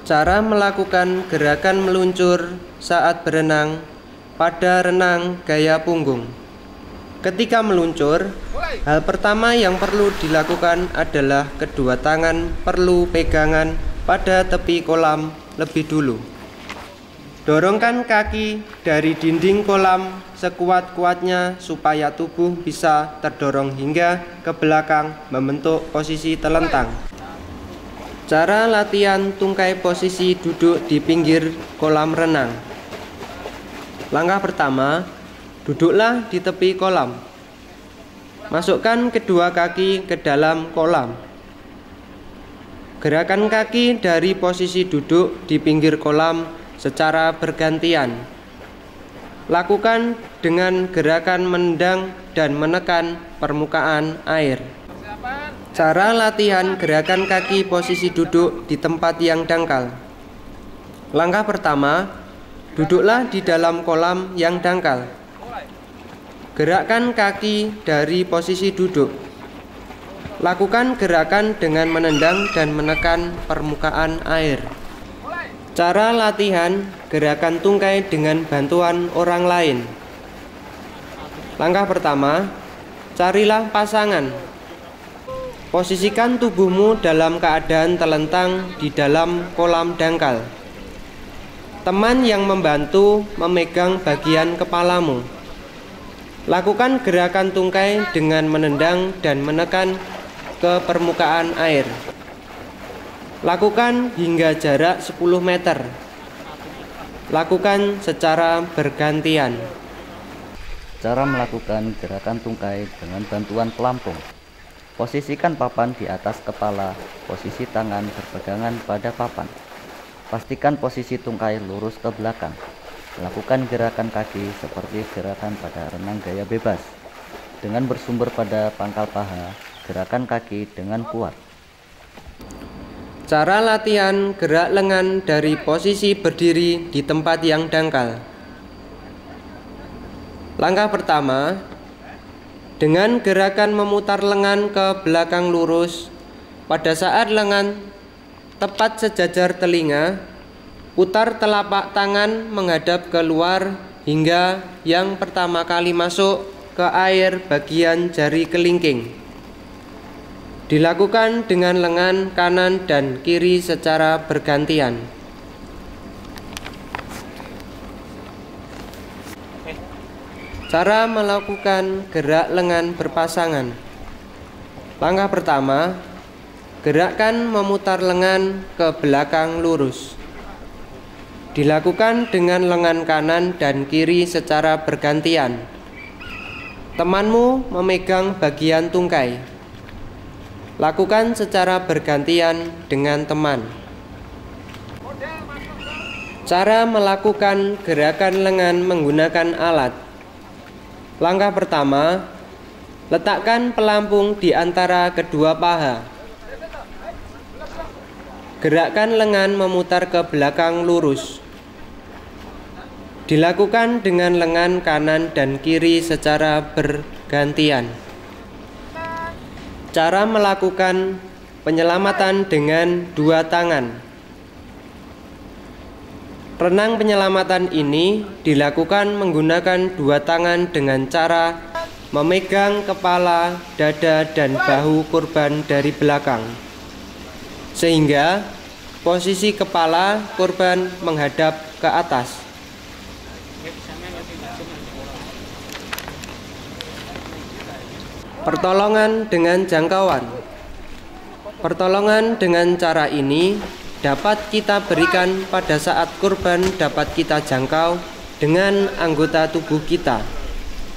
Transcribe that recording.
Cara melakukan gerakan meluncur saat berenang pada renang gaya punggung. Ketika meluncur, hal pertama yang perlu dilakukan adalah kedua tangan perlu pegangan pada tepi kolam lebih dulu. Dorongkan kaki dari dinding kolam sekuat-kuatnya supaya tubuh bisa terdorong hingga ke belakang membentuk posisi telentang. Cara latihan tungkai posisi duduk di pinggir kolam renang. Langkah pertama, duduklah di tepi kolam. Masukkan kedua kaki ke dalam kolam. Gerakan kaki dari posisi duduk di pinggir kolam secara bergantian. Lakukan dengan gerakan menendang dan menekan permukaan air. Cara latihan gerakan kaki posisi duduk di tempat yang dangkal. Langkah pertama, duduklah di dalam kolam yang dangkal. Gerakkan kaki dari posisi duduk. Lakukan gerakan dengan menendang dan menekan permukaan air. Cara latihan gerakan tungkai dengan bantuan orang lain. Langkah pertama, carilah pasangan. Posisikan tubuhmu dalam keadaan telentang di dalam kolam dangkal. Teman yang membantu memegang bagian kepalamu. Lakukan gerakan tungkai dengan menendang dan menekan ke permukaan air. Lakukan hingga jarak 10 meter. Lakukan secara bergantian. Cara melakukan gerakan tungkai dengan bantuan pelampung. Posisikan papan di atas kepala, posisi tangan berpegangan pada papan. Pastikan posisi tungkai lurus ke belakang. Lakukan gerakan kaki seperti gerakan pada renang gaya bebas. Dengan bersumber pada pangkal paha, gerakan kaki dengan kuat. Cara latihan gerak lengan dari posisi berdiri di tempat yang dangkal. Langkah pertama, dengan gerakan memutar lengan ke belakang lurus. Pada saat lengan tepat sejajar telinga, putar telapak tangan menghadap keluar hingga yang pertama kali masuk ke air bagian jari kelingking. Dilakukan dengan lengan kanan dan kiri secara bergantian. Cara melakukan gerak lengan berpasangan. Langkah pertama, gerakkan memutar lengan ke belakang lurus. Dilakukan dengan lengan kanan dan kiri secara bergantian. Temanmu memegang bagian tungkai. Lakukan secara bergantian dengan teman. Cara melakukan gerakan lengan menggunakan alat. Langkah pertama, letakkan pelampung di antara kedua paha. Gerakkan lengan memutar ke belakang lurus. Dilakukan dengan lengan kanan dan kiri secara bergantian. Cara melakukan penyelamatan dengan dua tangan. Renang penyelamatan ini dilakukan menggunakan dua tangan dengan cara memegang kepala, dada, dan bahu korban dari belakang, sehingga posisi kepala korban menghadap ke atas. Pertolongan dengan jangkauan. Pertolongan dengan cara ini dapat kita berikan pada saat korban dapat kita jangkau dengan anggota tubuh kita.